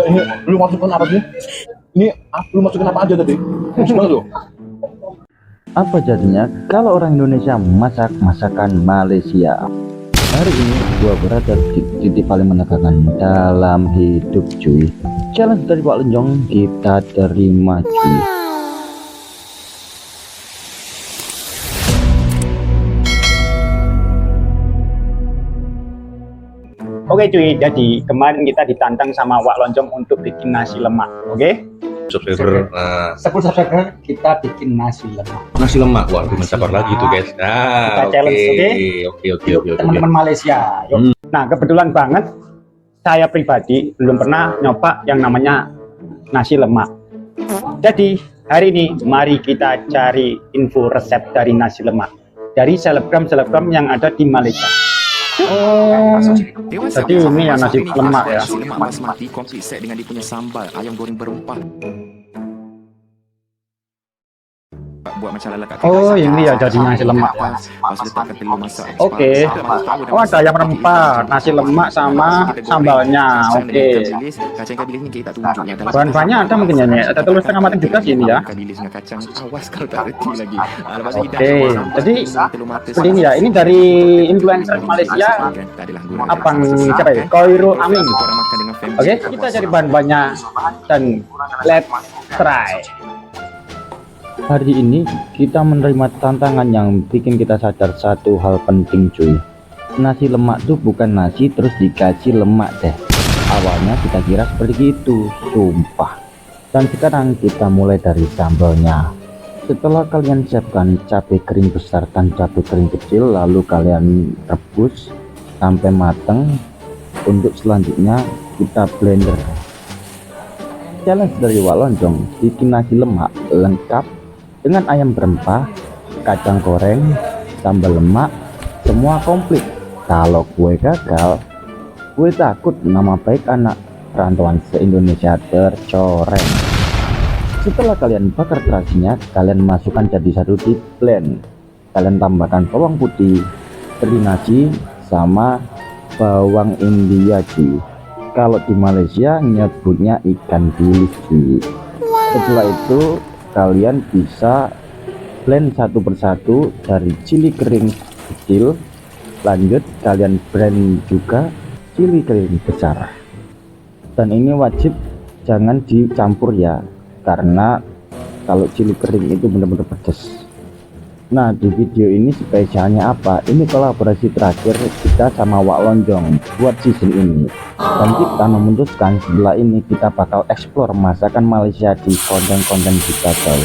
Ini lu masukin apa sih? Ini lu masukin apa aja tadi? Gimana tuh? Apa jadinya kalau orang Indonesia masak masakan Malaysia? Hari ini gua berada di titik paling menegangkan dalam hidup cuy. Challenge dari Pak Lenjong kita terima cuy. Oke cuy, jadi kemarin kita ditantang sama Wak Lonjong untuk bikin nasi lemak, oke? Subscriber, nah, 10 subscriber kita bikin nasi lemak. nasi lemak, wah, belum sabar lagi tuh guys. Kita Nah, challenge, oke. Teman-teman Malaysia, yuk. Nah, kebetulan banget saya pribadi belum pernah nyoba yang namanya nasi lemak. Jadi, hari ini mari kita cari info resep dari nasi lemak dari selebgram-selebgram yang ada di Malaysia. Oh, jadi ini ya nasi lemak ya. Nasi lemak basmati komplit set dengan dia punya sambal ayam goreng berempah. Buat macam lala kat Oh, ini ya jadi nasi lemak. Oke. Oh, ada ayam rempah, nasi lemak sama sambalnya. Oke. Kacang ikan bilis ni kita tak tunjuk yang dalam. Bahan-bahannya ada mungkin ya nih. Ada telur setengah matang juga sih ini ya. Ikan bilis dengan kacang awas kalau tak reti lagi. Lepas tu Oke. Jadi seperti ini ya. Ini dari influencer Malaysia. Abang siapa ya? Koirul Amin. Oke, kita cari bahan-bahannya dan let's try. Hari ini kita menerima tantangan yang bikin kita sadar satu hal penting cuy. Nasi lemak tuh bukan nasi terus dikasih lemak deh. Awalnya kita kira seperti itu, sumpah. Dan sekarang kita mulai dari sambalnya. Setelah kalian siapkan cabai kering besar dan cabai kering kecil, lalu kalian rebus sampai matang. Untuk selanjutnya kita blender. Challenge dari Wak Lonjong bikin nasi lemak lengkap dengan ayam berempah, kacang goreng, sambal lemak, semua komplit. Kalau gue gagal, gue takut nama baik anak perantauan se-Indonesia tercoreng. Setelah kalian bakar terasinya, kalian masukkan jadi satu di blend. Kalian tambahkan bawang putih, teri nasi, sama bawang India cuy. Kalau di Malaysia nyebutnya ikan bilis cuy. Setelah itu kalian bisa blend satu persatu dari cili kering kecil, lanjut kalian blend juga cili kering besar. Dan ini wajib jangan dicampur ya, karena kalau cili kering itu benar-benar pedas. Nah, di video ini spesialnya apa? Ini kolaborasi terakhir kita sama Wak Lonjong buat season ini. Dan kita memutuskan setelah ini kita bakal explore masakan Malaysia di konten-konten kita coy.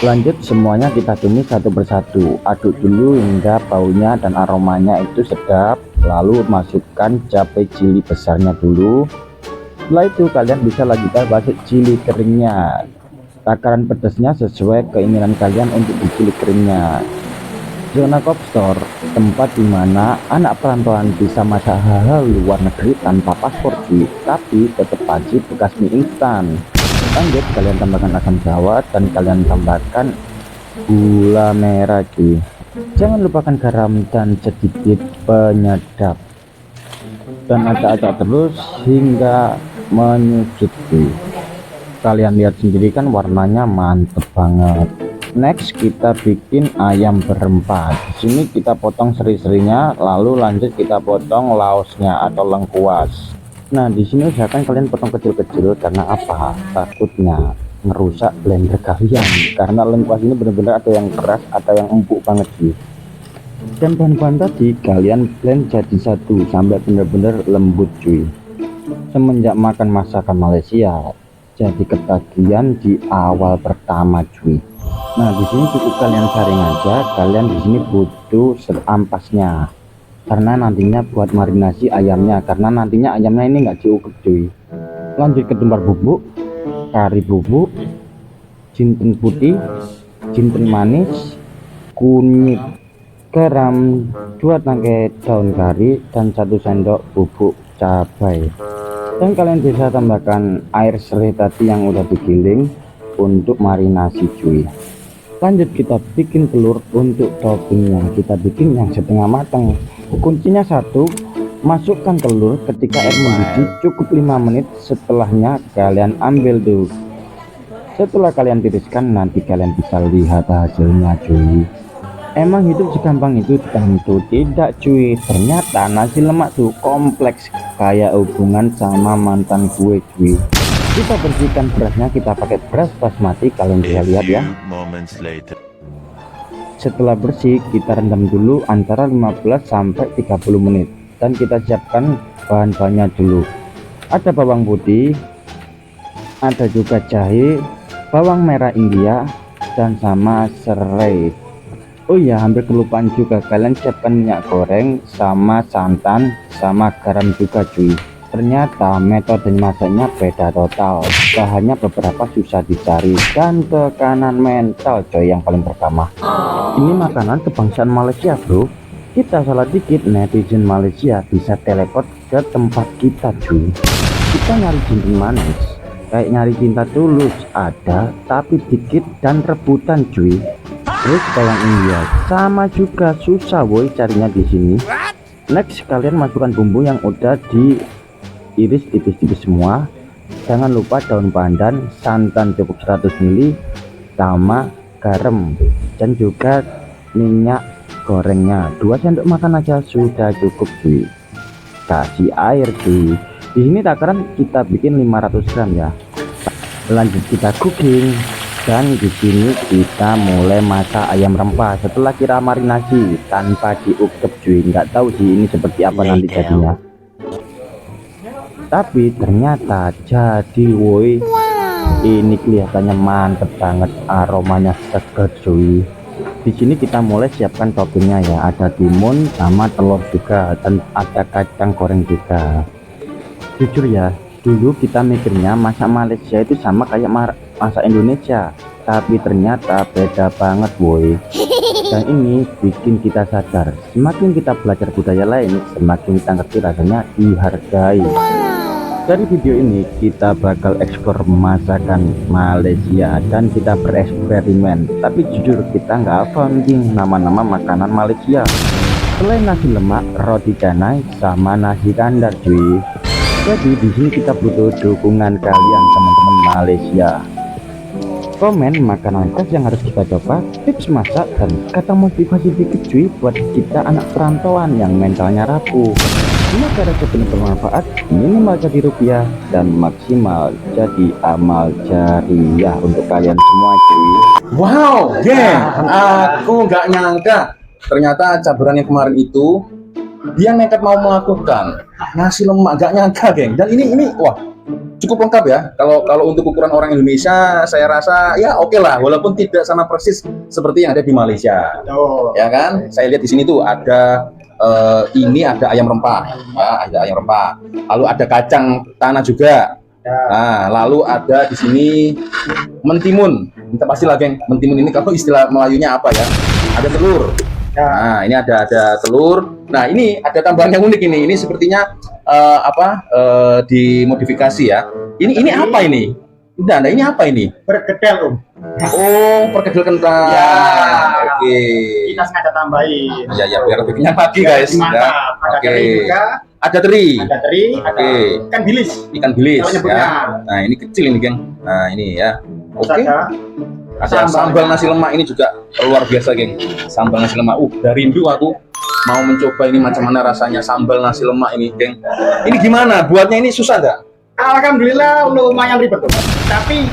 Lanjut semuanya kita tumis satu persatu, aduk dulu hingga baunya dan aromanya itu sedap. Lalu masukkan cabai cili besarnya dulu. Setelah itu kalian bisa lanjutkan basuh cili keringnya. Takaran pedasnya sesuai keinginan kalian untuk di cili keringnya. Zona Kopstor, tempat dimana anak perantauan bisa masak hal-hal luar negeri tanpa paspor cuy, tapi tetap wajib bekas mie instan. Lanjut kalian tambahkan asam jawa dan kalian tambahkan gula merah cuy. Jangan lupakan garam dan sedikit penyedap. Dan acak-acak terus hingga menyusut cuy. Kalian lihat sendiri kan warnanya mantep banget. Next kita bikin ayam berempah. Di sini kita potong seri-serinya, lalu lanjut kita potong laosnya atau lengkuas. Nah, di sini usahakan kalian potong kecil-kecil karena apa? Takutnya merusak blender kalian. Karena lengkuas ini benar-benar ada yang keras, ada yang empuk banget sih. Dan bahan-bahan tadi kalian blend jadi satu sampai benar-benar lembut cuy. Semenjak makan masakan Malaysia, jadi ketagihan di awal pertama cuy. Nah, di sini cukup kalian saring aja. Kalian di sini butuh ampasnya karena nantinya buat marinasi ayamnya, karena nantinya ayamnya ini nggak diungkep cuy. Lanjut ke tumpar bubuk, kari bubuk, jinten putih, jinten manis, kunyit, garam, 2 tangkai daun kari, dan 1 sendok bubuk cabai. Dan kalian bisa tambahkan air serai tadi yang udah digiling untuk marinasi cuy. Lanjut kita bikin telur. Untuk toppingnya kita bikin yang setengah matang. Kuncinya satu, masukkan telur ketika air mendidih cukup 5 menit. Setelahnya kalian ambil tuh. Setelah kalian tiriskan, nanti kalian bisa lihat hasilnya cuy. Emang hidup segampang itu? Tentu tidak cuy. Ternyata nasi lemak tuh kompleks kayak hubungan sama mantan gue cuy. Kita bersihkan berasnya, kita pakai beras basmati, kalian bisa lihat ya. Setelah bersih kita rendam dulu antara 15 sampai 30 menit dan kita siapkan bahan-bahannya dulu. Ada bawang putih, ada juga jahe, bawang merah India, dan sama serai. Oh iya, hampir kelupaan juga, kalian siapkan minyak goreng sama santan sama garam juga cuy. Ternyata metode masaknya beda total, bahannya beberapa susah dicari dan tekanan mental coy yang paling pertama. Ini makanan kebangsaan Malaysia bro. Kita salah dikit netizen Malaysia bisa teleport ke tempat kita cuy. Kita nyari cincin manis kayak nyari cinta tulus, ada tapi dikit dan rebutan cuy. Terus kalau India sama juga susah boy carinya di sini. Next kalian masukkan bumbu yang udah diiris tipis-tipis semua. Jangan lupa daun pandan, santan cukup 100 ml sama garam dan juga minyak gorengnya 2 sendok makan aja sudah cukup cuy. Kasih air cuy. Di sini takaran kita bikin 500 gram ya. Lanjut kita cooking dan di sini kita mulai masak ayam rempah setelah kita marinasi tanpa diungkep cuy. Nggak tahu sih ini seperti apa nanti jadinya, tapi ternyata jadi woi. Ini kelihatannya mantep banget, aromanya seger cuy. Di sini kita mulai siapkan toppingnya ya, ada timun sama telur juga dan ada kacang goreng juga. Jujur ya, dulu kita mikirnya masak Malaysia itu sama kayak masak Indonesia, tapi ternyata beda banget boy. Dan ini bikin kita sadar, semakin kita belajar budaya lain, semakin kita ngerti rasanya dihargai. Dari video ini kita bakal eksplor masakan Malaysia dan kita bereksperimen. Tapi jujur kita nggak hafal nih nama-nama makanan Malaysia. Selain nasi lemak, roti canai, sama nasi kandar cuy. Jadi di sini kita butuh dukungan kalian teman-teman Malaysia. Komen makanan khas yang harus kita coba, tips masak, dan kata motivasi dikit cuy buat kita anak perantauan yang mentalnya rapuh. Semoga resep ini bermanfaat, minimal jadi rupiah dan maksimal jadi amal jariah untuk kalian semua cuy. Wow, geng, aku nggak nyangka ternyata caburan yang kemarin itu dia nekat mau melakukan nasi lemak, nggak nyangka geng. Dan ini wah cukup lengkap ya. Kalau untuk ukuran orang Indonesia saya rasa ya oke lah, walaupun tidak sama persis seperti yang ada di Malaysia. Ya kan? Saya lihat di sini tuh ada ini ada ayam rempah, ya, ada ayam rempah. Lalu ada kacang tanah juga. Nah, lalu ada di sini mentimun. Kita pastilah geng, mentimun ini kalau istilah Melayunya apa ya? Ada telur. Nah, ini ada telur. Nah, ini ada tambahan yang unik ini. Ini sepertinya dimodifikasi ya. Ini apa ini? Nah, ini apa ini? Perkedel om. Oh, perkedel kentang. Ya. Oke. Kita sengaja tambahin. Ya, biar lebih kenyang lagi guys. Mantap. Ada teri juga. Ada teri. Ada ikan bilis. Ikan bilis Kalau nyebutnya. ya. Nah, ini kecil ini geng. Nah, ini ya. Oke. Ada sambal nasi lemak ini juga luar biasa geng. Sambal nasi lemak. Udah rindu aku mau mencoba ini macam mana rasanya sambal nasi lemak ini geng. Ini gimana? Buatnya ini susah nggak? Alhamdulillah lumayan ribet tuh. Tapi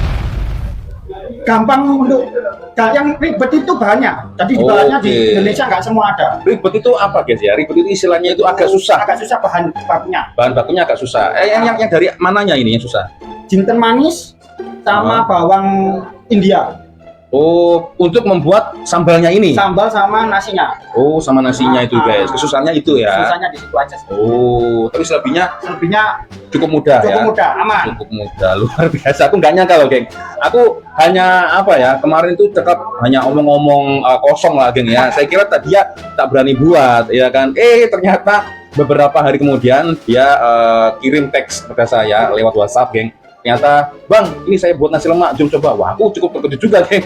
gampang untuk yang ribet itu banyak. Jadi di bahannya di Indonesia nggak semua ada. Ribet itu apa guys ya? Ribet itu istilahnya itu agak susah. Agak susah bahan bakunya. Bahan bakunya agak susah. Yang dari mananya ini yang susah? Jinten manis sama bawang India. Oh, untuk membuat sambalnya ini. Sambal sama nasinya. Oh, sama nasinya itu guys. Kesusahannya itu ya. Susahnya di situ aja. Oh, tapi selebihnya cukup mudah ya. Cukup mudah, aman. Cukup mudah, luar biasa. Aku nggak nyangka loh, geng. Aku hanya apa ya, kemarin itu cekap hanya omong-omong kosong lah, geng ya. Saya kira tadi ya tak berani buat, ya kan. Ternyata beberapa hari kemudian dia kirim teks kepada saya lewat WhatsApp, geng. Ternyata, Bang, ini saya buat nasi lemak, jom coba. Wah, aku cukup terkejut juga, geng.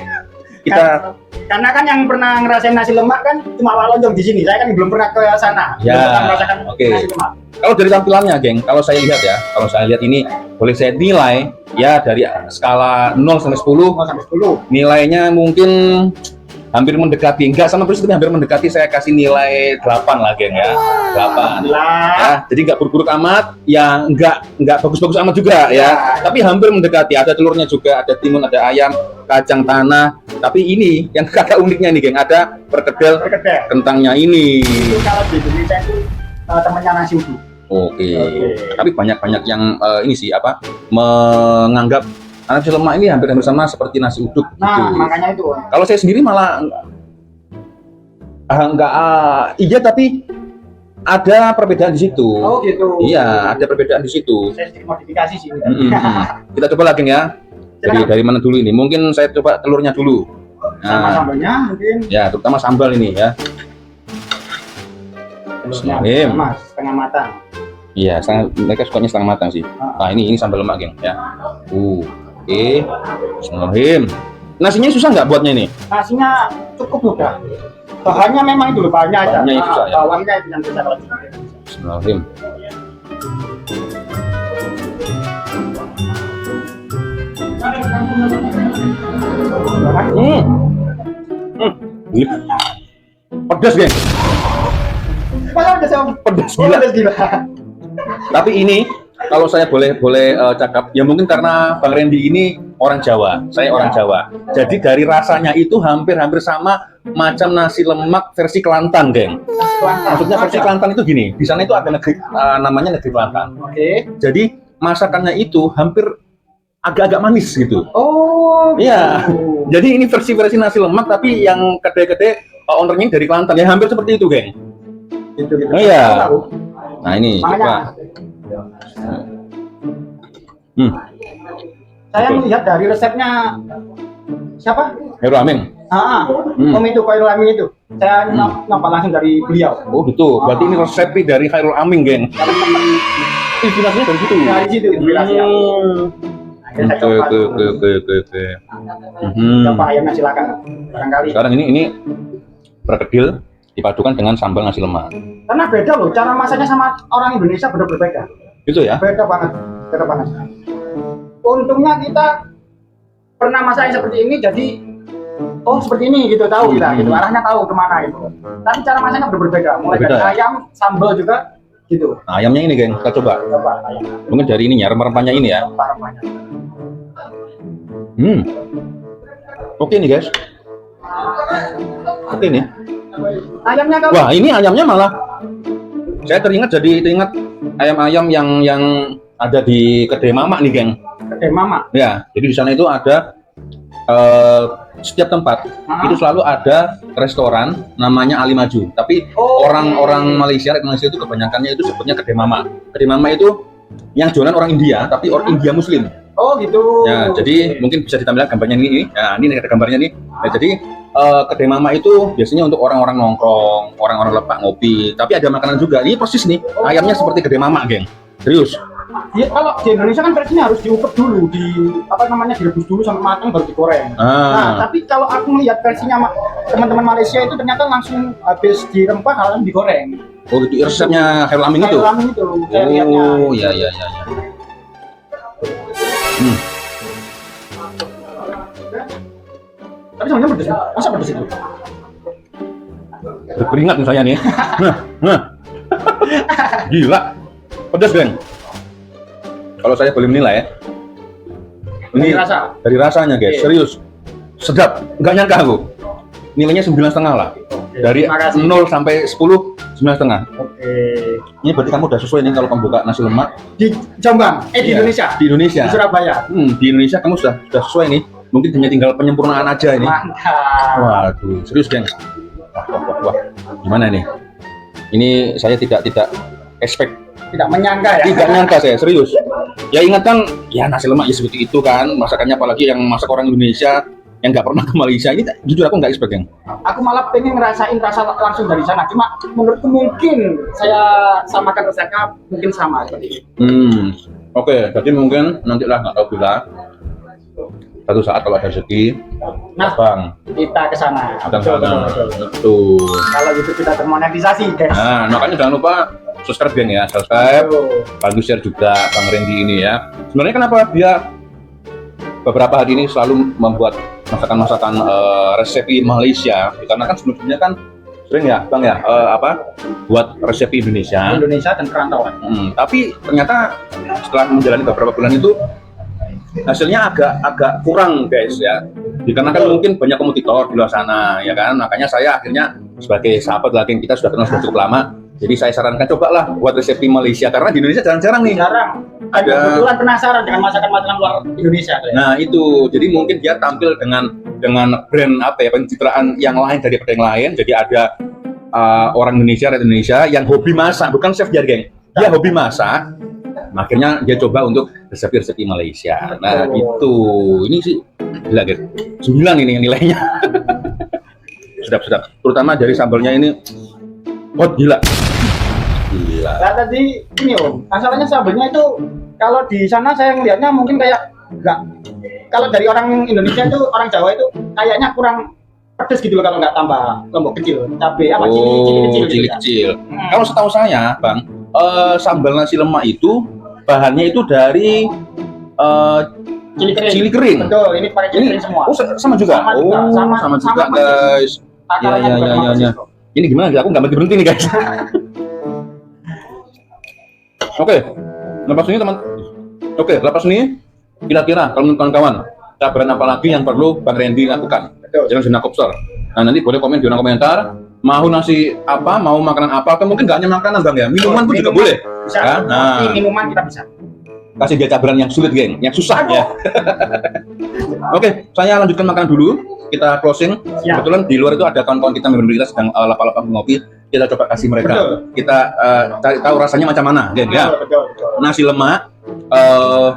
Karena kan yang pernah ngerasain nasi lemak kan cuma Pak Lonjong di sini. Saya kan belum pernah ke sana. Ya, Belum pernah merasakan oke. nasi lemak. Kalau dari tampilannya, geng, kalau saya lihat ini boleh saya nilai ya dari skala 0 sampai 10, Oh, sampai 10. nilainya mungkin hampir mendekati, enggak sama persis tapi hampir mendekati, saya kasih nilai 8 lah, geng ya. 8. Lah. Ya, jadi nggak buruk-buruk amat, ya nggak bagus-bagus amat juga ya. Tapi hampir mendekati, ada telurnya juga, ada timun, ada ayam, kacang tanah. Tapi ini yang kakak uniknya nih, geng, ada perkedel Perkedel. kentangnya ini. Itu kalau di Indonesia itu temannya nasi uduk. Oke. Oke. Tapi banyak yang ini sih apa menganggap nasi lemak ini hampir sama seperti nasi uduk Nah, gitu. makanya itu. Kalau saya sendiri malah enggak iya, tapi ada perbedaan di situ. Oh gitu. Iya, ada perbedaan di situ. Saya sedikit modifikasi sih. Kita coba lagi ya. Jadi Silakan. dari mana dulu ini? Mungkin saya coba telurnya dulu. Sama Nah, sambalnya mungkin. ya terutama sambal ini ya. Telurnya Bismillahirrahmanirrahim. sama setengah matang. Iya, mereka sukanya setengah matang sih. Nah, ini sambal lemak, geng ya. Oke. Bismillahirrahmanirrahim. Nasinya susah nggak buatnya ini? Nasinya cukup mudah. Bahannya memang itu loh, bahannya aja. Bahannya itu susah ya? Bawangnya itu yang susah kalau di sini. Bismillahirrahmanirrahim. Ini pedas, geng. Padahal udah saya Pedas Oh, gila. pedas gila. Tapi ini kalau saya boleh cakap, ya mungkin karena Bang Randy ini orang Jawa, saya orang Jawa. Jadi dari rasanya itu hampir sama macam nasi lemak versi Kelantan, geng. Maksudnya versi Kelantan itu gini, di sana itu ada negeri namanya negeri Kelantan. Oke. Jadi masakannya itu hampir agak-agak manis gitu. Oh. Iya. gitu. Jadi ini versi nasi lemak tapi yang kedai-kedai ownernya dari Kelantan ya, hampir seperti itu, geng. Gitu. Oh, iya. Aku tahu. Nah ini Makanya coba. saya Betul. melihat dari resepnya siapa? Heru Aming. Om itu Khairul Amin itu. Saya nampak langsung dari beliau. Oh gitu. Berarti ini resep dari Khairul Aming, geng. Inspirasinya dari situ. Dari situ inspirasinya. Akhirnya saya coba. Oke. Coba ayamnya silakan. Barangkali. Sekarang ini perkedel dipadukan dengan sambal nasi lemak. Karena beda loh, cara masaknya sama orang Indonesia benar berbeda. Itu ya? Beda banget. Untungnya kita pernah masak seperti ini, jadi seperti ini gitu, tahu kita gitu, arahnya tahu kemana gitu. Tapi cara masaknya berbeda, mulai Berbeda, dari ya? ayam, sambal juga gitu. Nah, ayamnya ini, geng. Kita coba. Coba ayam, Mungkin dari ininya, rempah-rempahnya ini ya. rempah-rempahnya. Oke nih, guys. Oke nih. Ayamnya kalau Wah, ini ayamnya malah saya teringat ayam-ayam yang ada di kedai Mama nih, geng. kedai mama. Ya, jadi di sana itu ada setiap tempat itu selalu ada restoran namanya Ali Maju. Tapi orang-orang Malaysia itu kebanyakannya itu sebutnya kedai Mama. Kedai Mama itu yang jualan orang India, tapi orang India Muslim. Oh gitu. Ya, jadi mungkin bisa ditampilkan gambarnya ini. Ya, ini ada gambarnya nih. Nah, jadi kedai Mama itu biasanya untuk orang-orang nongkrong, orang-orang lepak ngopi. Tapi ada makanan juga. Ini persis nih, ayamnya seperti kedai Mama, geng. Serius. Kalau di Indonesia kan versinya harus diungkep dulu, direbus dulu sampai matang baru digoreng. Nah, tapi kalau aku melihat versinya teman-teman Malaysia itu ternyata langsung habis dirempah langsung digoreng. Oh gitu, resepnya Khairul Amin itu? Khairul Amin itu, saya lihatnya. Oh, iya. Tapi sebenarnya pedes, masa pedes itu? Berkeringat nih saya nih. Nah. Gila. Pedas, geng. Kalau saya boleh menilai ya. Ini dari rasanya, guys. Oke. Serius. Sedap. Nggak nyangka aku. Nilainya 9,5 lah. Dari terima kasih. 0 sampai 10, 9,5. Oke. Ini berarti kamu udah sesuai nih kalau kamu buka nasi lemak Di Jombang, di Iya, Indonesia, di Indonesia. di Surabaya. Di Indonesia kamu sudah sesuai nih. Mungkin hanya tinggal penyempurnaan aja ini. Mantap. Waduh, serius, geng. Wah. Gimana nih? Ini saya tidak expect, Tidak menyangka ya. tidak nyangka saya, serius. Ya ingat kan, ya nasi lemak ya seperti itu kan, masakannya apalagi yang masak orang Indonesia yang nggak pernah ke Malaysia. Ini jujur aku nggak expect, geng. Aku malah pengen ngerasain rasa langsung dari sana. Cuma menurutku mungkin saya samakan resepnya mungkin sama seperti itu. Oke, jadi mungkin nanti lah nggak tahu bila Satu saat kalau ada rezeki, Nah, Bang, kita ke sana. akan Betul, sana. betul, betul. Betul. Kalau gitu kita termonetisasi, guys. Nah, makanya jangan lupa subscribe geng ya, subscribe, bagus share juga Bang Randy ini ya. Sebenarnya kenapa dia beberapa hari ini selalu membuat masakan-masakan resepi Malaysia? Karena kan sebelumnya kan sering ya Bang ya buat resepi Indonesia. Indonesia dan perantauan. Tapi ternyata setelah menjalani beberapa bulan itu hasilnya agak kurang guys ya, dikarenakan mungkin banyak kompetitor di luar sana ya kan. Makanya saya akhirnya sebagai sahabat lagi kita sudah kenal sudah cukup lama, jadi saya sarankan cobalah buat resepi Malaysia karena di Indonesia jarang-jarang nih. Jarang. Ada- Kebetulan penasaran dengan masakan-masakan luar Indonesia. Nah itu, jadi mungkin dia tampil dengan brand pencitraan yang lain daripada yang lain. Jadi ada orang Indonesia, rakyat Indonesia yang hobi masak, bukan chef dia geng, dia hobi masak. Akhirnya dia coba untuk resepi-resepi Malaysia. Nah itu, ini sih gila guys, 9 ini nilainya. Sedap. Terutama dari sambalnya ini hot gila. Nah tadi ini Om, masalahnya sambelnya itu kalau di sana saya ngelihatnya mungkin kayak enggak. Kalau dari orang Indonesia itu, orang Jawa itu kayaknya kurang pedes gitu loh kalau nggak tambah lombok kecil, cabai apa cili kecil. Kalau setahu saya, Bang, sambal nasi lemak itu bahannya itu dari cili cili kering. Betul, ini pakai cili kering semua. Oh, sama juga. Sama juga, guys. Takarannya juga sama Ya. persis. Ini gimana? Aku nggak berhenti nih, guys. Oke, lepas ini teman. Oke, lepas ini kira-kira kalau menurut kawan-kawan, cabaran apa lagi yang perlu Bang Randy lakukan? Jangan zona kopsel. Nah, nanti boleh komen di kolom komentar. Mau nasi apa, mau makanan apa, atau mungkin nggak hanya makanan Bang ya, minuman pun juga boleh. Bisa. Ya, nah. Kopi, minuman kita bisa. Kasih dia cabaran yang sulit, geng, yang susah ya. Oke, saya lanjutkan makan dulu. Kita closing. Ya. Kebetulan di luar itu ada kawan-kawan kita, member kita sedang lapar-lapar ngopi. Kita coba kasih mereka. Betul. Kita cari tahu rasanya macam mana, geng ya. Betul. Nasi lemak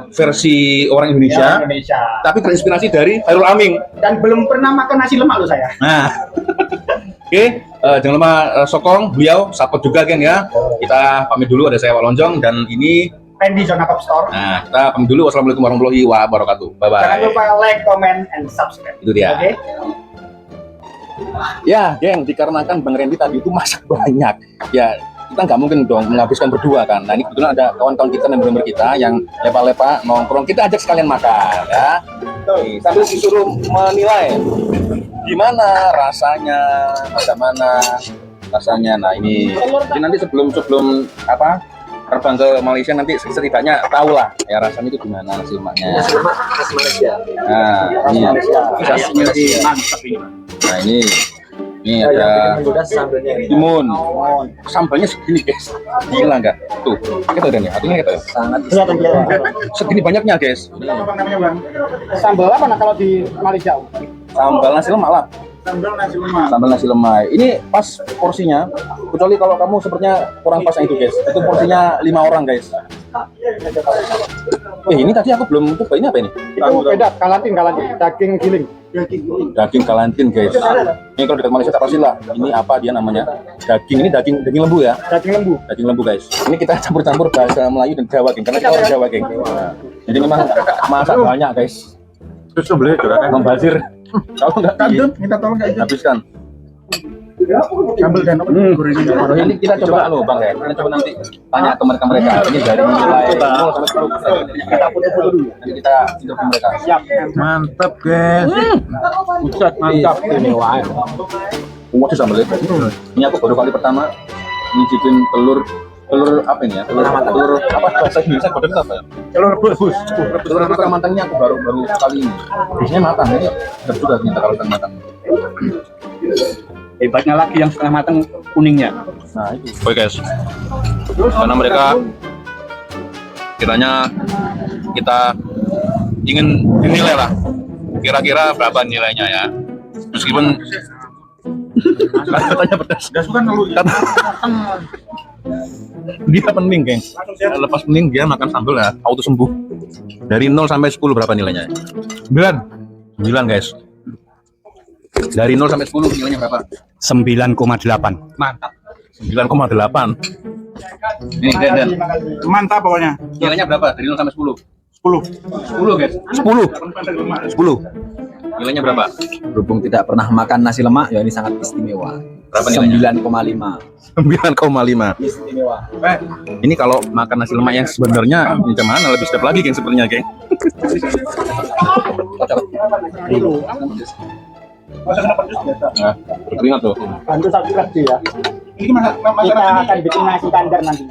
versi orang Indonesia, Indonesia. tapi terinspirasi dari Hairul Aming. Dan belum pernah makan nasi lemak loh saya. Nah, oke, jangan lupa sokong beliau, support juga geng ya. Kita pamit dulu, ada saya Wak Lonjong dan ini. Randy Zona Pop Store. Nah, kita pamit dulu. Wassalamualaikum warahmatullahi wabarakatuh. Bye bye. Jangan lupa like, comment, and subscribe. Itu dia. Oke. Ya, geng, dikarenakan Bang Randy tadi itu masak banyak. Ya, kita nggak mungkin dong menghabiskan berdua kan. Nah, ini kebetulan ada kawan-kawan kita, member kita yang lepa-lepa nongkrong. Kita ajak sekalian makan ya. Nih, sambil disuruh menilai gimana rasanya, bagaimana rasanya. Nah, ini jadi nanti sebelum terbang ke Malaysia nanti setidaknya tahu lah ya rasanya itu gimana nasi lemaknya. Nasi lemak khas Malaysia. Nah, ini Rasanya mantap ini. Nah, ini Yang ada bikin menggoda sambelnya ini. timun. Sambalnya segini guys, gila nggak? Tuh, kita udah nih, artinya kita Sangat Kelihatan. segini banyaknya guys. Apa namanya bang? Sambal apa nah kalau di Malaysia? Sambal nasi lemak lah, Sambal nasi lemak. sambal nasi lemak. Ini pas porsinya, kecuali kalau kamu sepertinya kurang pas yang itu guys. Itu porsinya 5 orang guys. Ini tadi aku belum coba, ini apa ini? Itu beda, kalantin, daging giling. Daging kalantin guys. Ini kalau dekat Malaysia tak pasti lah. Ini apa dia namanya? Ini daging lembu ya. Daging lembu. Daging lembu guys. Ini kita campur-campur bahasa Melayu dan Jawa geng, karena kita orang Jawa geng. Nah, jadi memang masak banyak guys. Terus boleh membazir. Kalau nggak Minta tolong nggak habiskan. Sambal dan Nanti kita coba bang ya. Kita coba nanti tanya ke mereka. Ini dari nilai 0 sampai 10%. Kita foto-foto dulu. Nanti kita interview mereka. Siap. Mantap guys. Buset, mantap. Ini wah. Wah sih sambal. Ini aku baru kali pertama nyicipin telur apa ini ya? Telur apa bahasa Indonesia kode apa ya? Telur rebus. Telur matangnya aku baru kali ini. Biasanya matang ini. Sedap juga ternyata kalau setengah matang. Hebatnya lagi yang setengah matang kuningnya. Nah itu. Oke guys. Karena mereka kiranya kita ingin dinilai lah. Kira-kira berapa nilainya ya? Meskipun katanya pedas. Dia pening, geng. Lepas pening dia makan sambal ya, auto sembuh. Dari 0 sampai 10 berapa nilainya? 9. 9 guys. Dari 0 sampai 10 nilainya berapa? 9,8. Mantap. 9,8. Ini Dan. Mantap pokoknya. Nilainya berapa? Dari 0 sampai 10. 10 guys. 10. Nilainya berapa? Berhubung tidak pernah makan nasi lemak, ya ini sangat istimewa. Berapa nilainya? 9,5. 9,5. Istimewa. Ini kalau makan nasi lemak yang sebenarnya macam mana lebih sedap lagi geng sebenarnya geng. Nah, berkeringat tuh. Bantu satu lagi ya. Kita akan bikin nasi tandar nanti.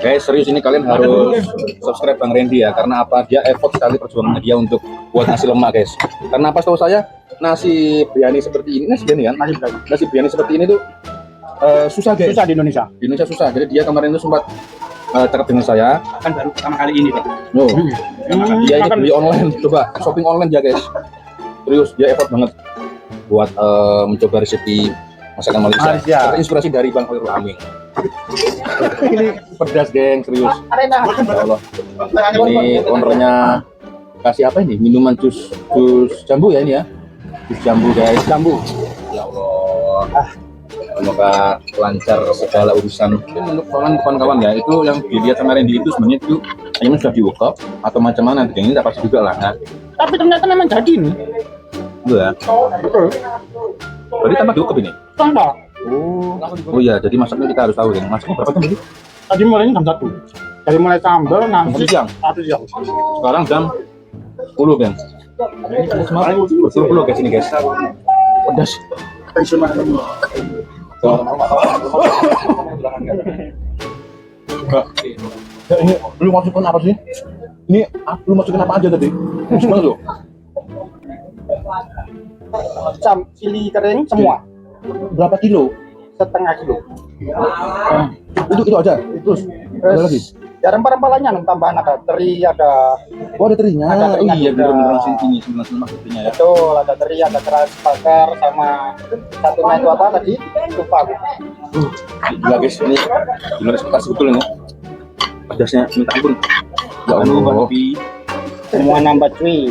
Guys, serius ini kalian harus subscribe Bang Randy ya, karena apa? Dia effort sekali perjuangannya dia untuk buat nasi lemak, guys. Karena apa, setahu saya nasi biryani seperti ini, nasi biryani kan? Nasi biryani seperti ini tuh susah, guys. Susah di Indonesia. Di Indonesia susah. Jadi dia kemarin itu sempat cakap dengan saya. Kan baru pertama kali ini, Pak. Oh, dia ini beli online, coba shopping online dia, guys. Serius, dia effort banget buat mencoba resep masakan Malaysia. Terinspirasi dari Bang Khairul Amin. Ini pedas, geng, serius. Ya Allah. Ini ownernya kasih apa ini? Minuman jus jambu ya ini ya? Jus jambu, guys. Jambu. Ya Allah. Semoga lancar segala urusan. Ini untuk kawan-kawan ya, itu yang dilihat kemarin itu sebenarnya itu ayamnya sudah diukop atau macam mana? Ini tak pasti juga lah. Nah. Tapi ternyata memang jadi nih. Iya. Betul. Berarti tambah diukop ini? Tambah. Oh iya, jadi masaknya kita harus tahu ya. Masaknya berapa jam tadi? Tadi mulainya jam 1. Dari mulai sambal nanti Siang. 1 siang. Sekarang jam 10 kan? Betul 10 guys ini guys. Pedas. Ya, ini lu masukkan apa sih? Ini lu masukin apa aja tadi? Semua tuh. Cili kering semua. Berapa kilo? Setengah kilo. Itu aja. Terus ada lagi. Ya rempah-rempah lainnya tambahan ada teri, ada Oh ada terinya. Ada terinya Oh iya juga. bener-bener sih ini sebenarnya maksudnya ya. betul, ada teri, ada keras bakar sama satunya itu apa tadi? Lupa aku. Gila guys, ini gila ekspektasi betul ini. Pedasnya minta ampun. Ya Allah. Semua nambah cuy.